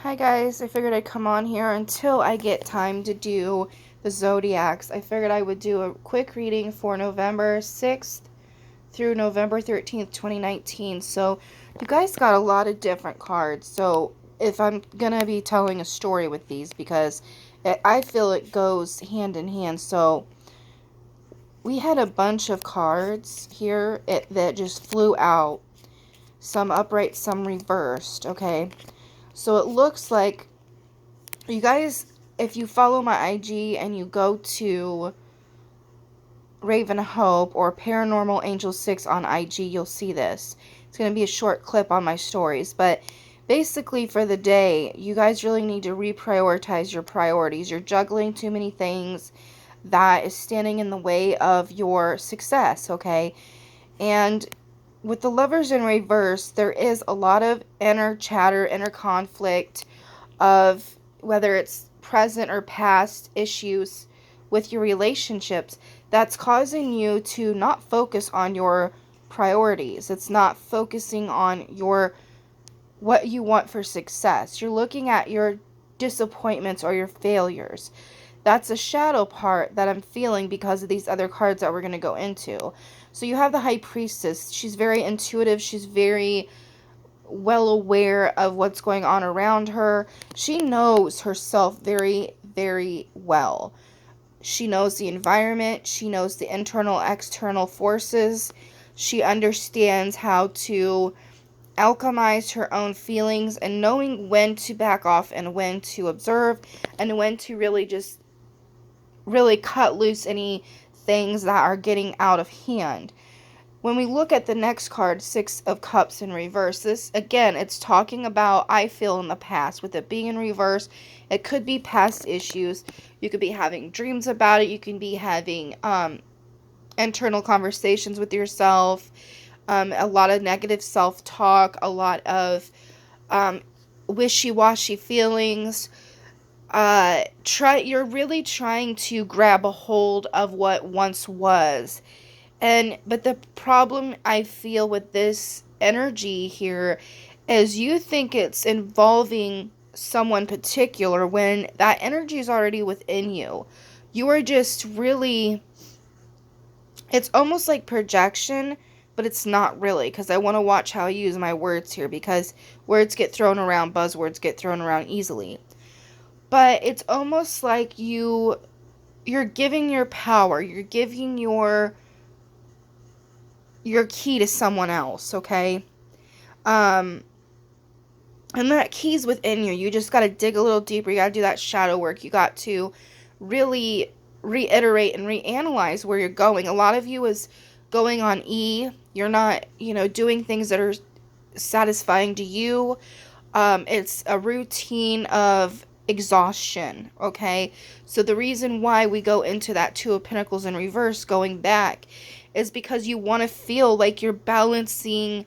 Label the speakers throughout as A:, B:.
A: Hi guys, I figured I'd come on here until I get time to do the zodiacs. I figured I would do a quick reading for November 6th through November 13th, 2019. So you guys got a lot of different cards. So if I'm going to be telling a story with these because I feel it goes hand in hand. So we had a bunch of cards here that just flew out. Some upright, some reversed, okay? So it looks like you guys, if you follow my IG and you go to Raven Hope or Paranormal Angel 6 on IG, you'll see this. It's going to be a short clip on my stories, but basically for the day, you guys really need to reprioritize your priorities. You're juggling too many things that is standing in the way of your success, okay? And with the Lovers in reverse, there is a lot of inner chatter, inner conflict of whether it's present or past issues with your relationships that's causing you to not focus on your priorities. It's not focusing on your what you want for success. You're looking at your disappointments or your failures. That's a shadow part that I'm feeling because of these other cards that we're going to go into. So you have the High Priestess. She's very intuitive. She's very well aware of what's going on around her. She knows herself very, very well. She knows the environment. She knows the internal, external forces. She understands how to alchemize her own feelings and knowing when to back off and when to observe and when to really just really cut loose any things that are getting out of hand. When we look at the next card, Six of Cups in reverse, this, again, it's talking about, I feel, in the past. With it being in reverse, it could be past issues. You could be having dreams about it. You can be having internal conversations with yourself. A lot of negative self-talk. A lot of wishy-washy feelings. You're really trying to grab a hold of what once was. But the problem I feel with this energy here is you think it's involving someone particular when that energy is already within you. You are just really, it's almost like projection, but it's not really, because I want to watch how I use my words here, because words get thrown around, buzzwords get thrown around easily. But it's almost like you're giving your power, you're giving your key to someone else, okay? And that key's within you. You just got to dig a little deeper. You got to do that shadow work. You got to really reiterate and reanalyze where you're going. A lot of you is going on E. You're not, doing things that are satisfying to you. It's a routine of exhaustion, okay? So the reason why we go into that Two of Pentacles in reverse, going back, is because you want to feel like you're balancing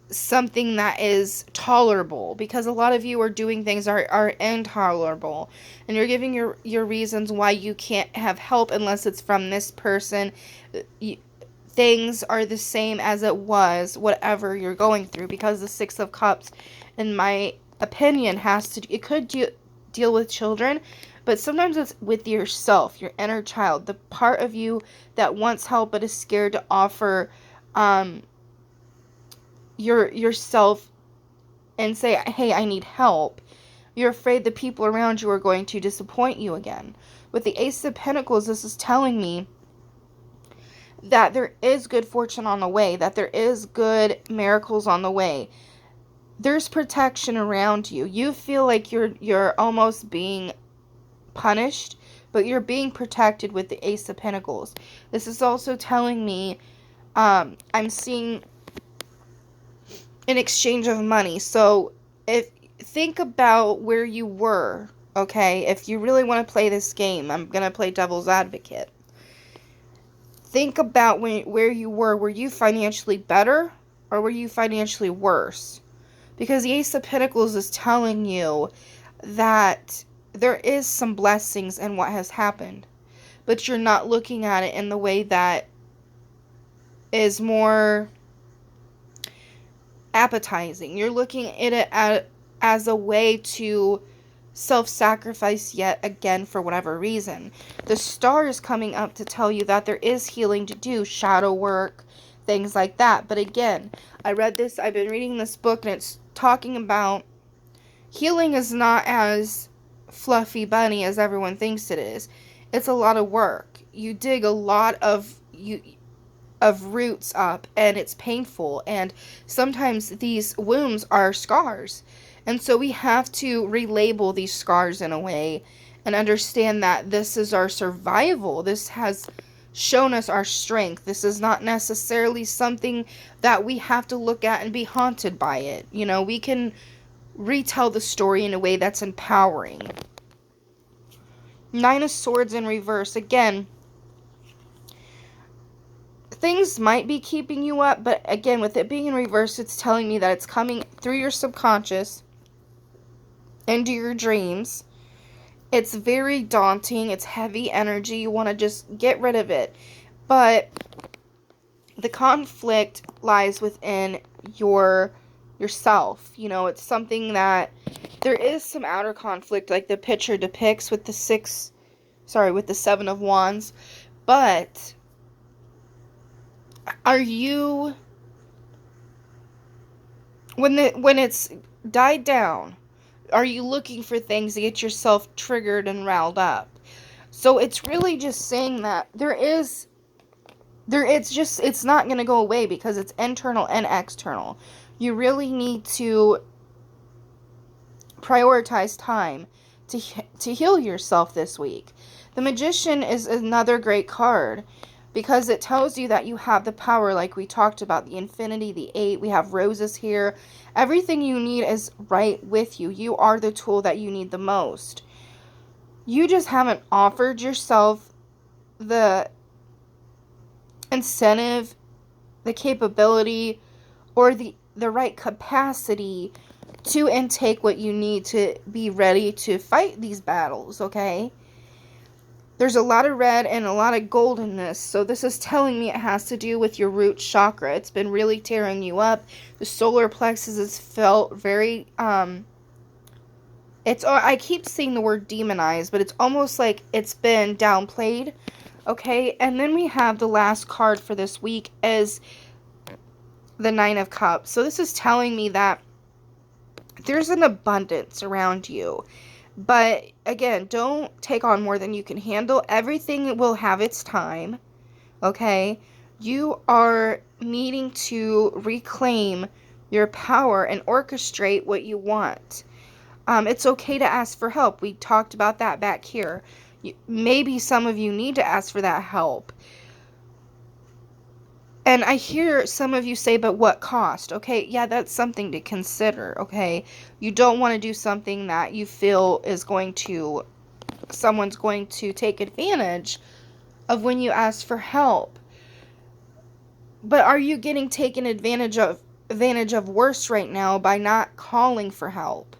A: something that is tolerable, because a lot of you are doing things that are intolerable, and you're giving your reasons why you can't have help unless it's from this person. Things are the same as it was, whatever you're going through, because the Six of Cups, in my opinion, it could deal with children, but sometimes it's with yourself, your inner child, the part of you that wants help but is scared to offer yourself and say, hey, I need help. You're afraid the people around you are going to disappoint you again. With the Ace of Pentacles, this is telling me that there is good fortune on the way, that there is good miracles on the way. There's protection around you. You feel like you're almost being punished, but you're being protected with the Ace of Pentacles. This is also telling me I'm seeing an exchange of money. So think about where you were, okay? If you really want to play this game, I'm going to play devil's advocate. Think about where you were. Were you financially better or were you financially worse? Because the Ace of Pentacles is telling you that there is some blessings in what has happened, but you're not looking at it in the way that is more appetizing. You're looking at it as a way to self-sacrifice yet again for whatever reason. The star is coming up to tell you that there is healing to do, shadow work, things like that. But again, I've been reading this book, and it's talking about healing is not as fluffy bunny as everyone thinks it is. It's a lot of work. You dig a lot of roots up, and it's painful, and sometimes these wounds are scars. And so we have to relabel these scars in a way and understand that this is our survival. This has shown us our strength. This is not necessarily something that we have to look at and be haunted by it. We can retell the story in a way that's empowering. Nine of Swords in reverse. Again, things might be keeping you up, but again, with it being in reverse, it's telling me that it's coming through your subconscious into your dreams. It's very daunting. It's heavy energy. You want to just get rid of it. But the conflict lies within yourself. It's something that there is some outer conflict, like the picture depicts with the Seven of Wands. But are you, when it's died down, are you looking for things to get yourself triggered and riled up? So it's really just saying that it's not going to go away, because it's internal and external. You really need to prioritize time to heal yourself this week. The Magician is another great card, because it tells you that you have the power, like we talked about, the Infinity, the 8, we have roses here. Everything you need is right with you. You are the tool that you need the most. You just haven't offered yourself the incentive, the capability, or the right capacity to intake what you need to be ready to fight these battles, okay? There's a lot of red and a lot of gold in this, so this is telling me it has to do with your root chakra. It's been really tearing you up. The solar plexus has felt very, I keep saying the word demonized, but it's almost like it's been downplayed, okay? And then we have the last card for this week is the Nine of Cups. So this is telling me that there's an abundance around you. But again, don't take on more than you can handle. Everything will have its time, okay? You are needing to reclaim your power and orchestrate what you want. It's okay to ask for help. We talked about that back here. Maybe some of you need to ask for that help. And I hear some of you say, but what cost? Okay, yeah, that's something to consider, okay? You don't want to do something that you feel someone's going to take advantage of when you ask for help. But are you getting taken advantage of worse right now by not calling for help?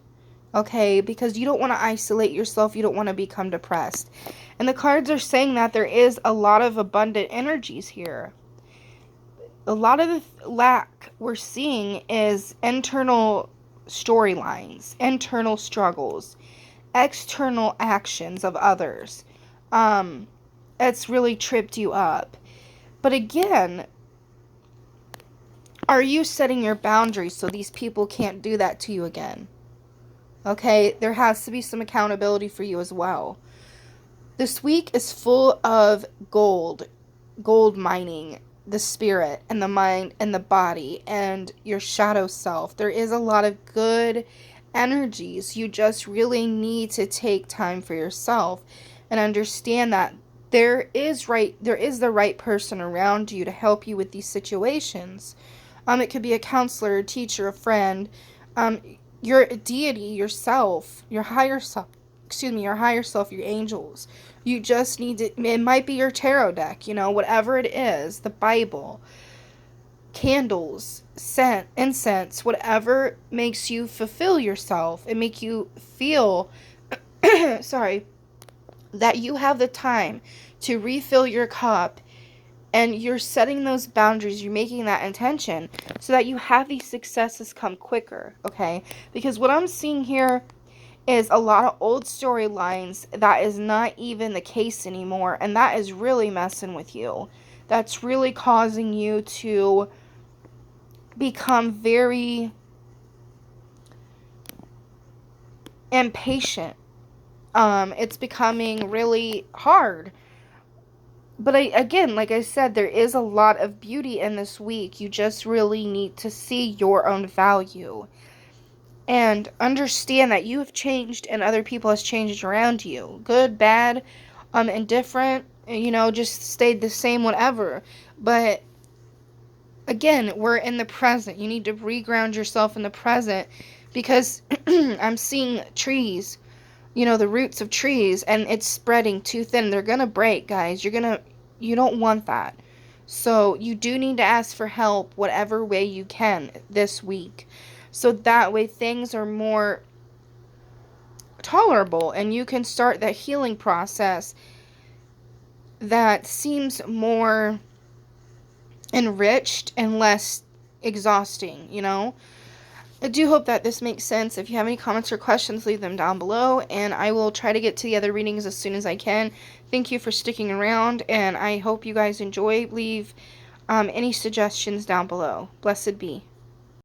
A: Okay, because you don't want to isolate yourself. You don't want to become depressed. And the cards are saying that there is a lot of abundant energies here. A lot of the lack we're seeing is internal storylines, internal struggles, external actions of others. It's really tripped you up. But again, are you setting your boundaries so these people can't do that to you again? Okay, there has to be some accountability for you as well. This week is full of gold mining, the spirit and the mind and the body and your shadow self. There is a lot of good energies. You just really need to take time for yourself and understand that there is the right person around you to help you with these situations. It could be a counselor, a teacher, a friend, your deity, yourself, your higher self, your angels. You just need to, it might be your tarot deck, whatever it is, the Bible, candles, scent, incense, whatever makes you fulfill yourself and make you feel, that you have the time to refill your cup And you're setting those boundaries, you're making that intention so that you have these successes come quicker, okay? Because what I'm seeing here is a lot of old storylines that is not even the case anymore, and that is really messing with you. That's really causing you to become very impatient. It's becoming really hard. But again, like I said, there is a lot of beauty in this week. You just really need to see your own value and understand that you have changed and other people has changed around you. Good, bad, indifferent, just stayed the same, whatever. But again, we're in the present. You need to reground yourself in the present because I'm seeing trees, the roots of trees, and it's spreading too thin. They're going to break, guys. You don't want that. So you do need to ask for help whatever way you can this week. So that way things are more tolerable and you can start that healing process that seems more enriched and less exhausting. I do hope that this makes sense. If you have any comments or questions, leave them down below, and I will try to get to the other readings as soon as I can. Thank you for sticking around, and I hope you guys enjoy. Leave any suggestions down below. Blessed be.